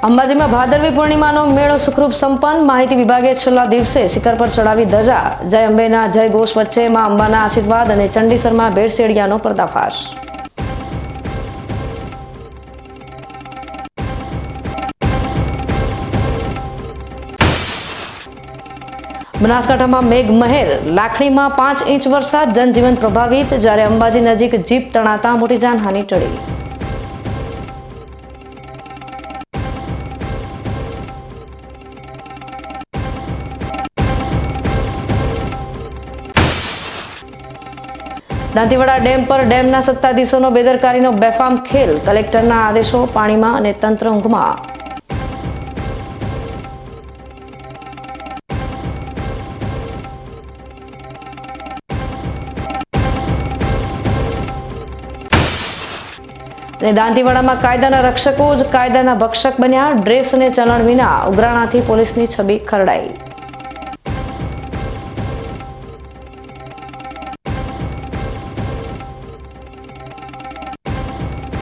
અંબાજીમાં ભાદરવી પૂર્ણિમાનો મેળો સુખરૂપ સંપન્ન। માહિતી વિભાગે છેલ્લા દિવસે શિખર પર ચડાવી ધજા। જય અંબેના જય ઘોષ વચ્ચે માં અંબાના આશીર્વાદ અને ચંડીસરમાં ભેળસેળિયાનો પર્દાફાશ। બનાસકાંઠામાં મેઘ મહેર, લાખણીમાં 5 ઇંચ વરસાદ, જનજીવન પ્રભાવિત। જ્યારે અંબાજી નજીક જીપ તણાતા મોટી જાનહાનિ ટળી। દાંતીવાડા ડેમ પર ડેમના સત્તાધીશોનો બેદરકારીનો બેફામ ખેલ। કલેક્ટરના આદેશો પાણીમાં અને તંત્ર ઊંઘમાં। અને દાંતીવાડામાં કાયદાના રક્ષકો જ કાયદાના ભક્ષક બન્યા। ડ્રેસ અને ચલણ વિના ઉઘરાણાથી પોલીસની છબી ખરડાઈ।